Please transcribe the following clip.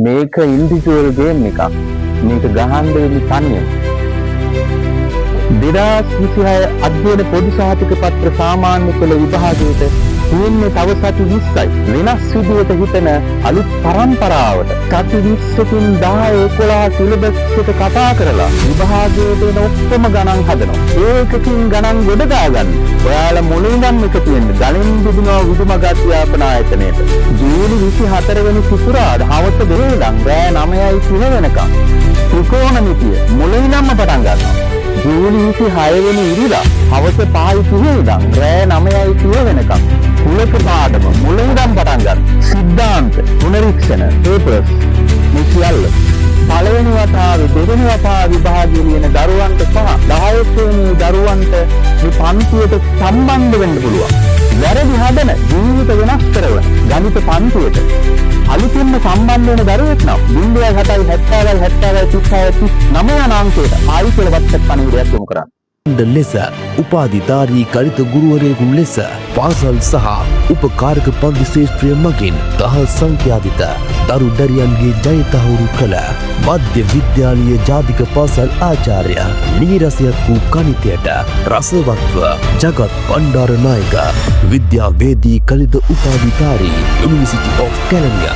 මේක individual game එකක්. මේක ගහන්න වෙන්නේ තනියම. 2026 අධ්‍යයන පොදු සහතික පත්‍ර සාමාන්‍ය පෙළ විභාගයට තියෙන්නේ තව සති 20යි. වෙනස් විදිහට හිතන අලුත් පරම්පරාවට සති 20කින් 10 11 සිලබස් එක කතා කරලා විභාගයට එන ඔක්කොම ගණන් හදනවා. ඒකකින් ගණන් ගොඩ ගන්න. ඔයාලා මුලින්ම එක තියෙන්නේ ගණන් විදුනවා විදුම ගාත්‍යාපන ආයතනයේට. ජූලි 24 වෙනි සිකුරාදා හවස 2 ඉඳන් රෑ 9:30 වෙනකම් ත්‍රිකෝණමිතිය මුලින්ම පටන් ගන්නවා. ජූලි 26 වෙනි ඉරිදා හවස 5:30 ඉඳන් රෑ 9:30 වෙනකම් කුලක පාඩම මුලින්ම පටන් ගන්න. සිද්ධාන්ත පුනරීක්ෂණ පේපර්ස් මේ සියල්ල පළවෙනි වතාවේ දෙවෙනි වතාවේ විභාගයේ ලියන දරුවන්ට සහ 10 වෙනි දරුවන්ට මේ පන්තියට සම්බන්ධ වෙන්න පුළුවන්. වැරදි හදන ජීවිත වෙනස් කරන ගණිත පන්තියට අලුතින්ම සම්බන්ධ වෙන දරුවෙක් නම් 0.70 අංකයට ආයි කියලා WhatsApp පණිවිඩයක් යොමු කරන්න. ලෙස උපාධිධාරී ගණිත ගුරුවරයෙකු ලෙස පාසල් සහ උපකාරක පන්ති ශේෂ්ත්‍රය මගින් දහස් සංඛ්‍යාතිත දරු දැරියන්ගේ ජය තහවුරු කළ මධ්‍ය විද්‍යාලීය ජාතික පාසල් ආචාර්ය නීරසයක් වූ ගණිතයට රසවත්ව ජගත් බණ්ඩාරනායක විද්‍යාවේදී ගණිත උපාධිධාරී යුනිවර්සිටි ඔෆ් කැලණිය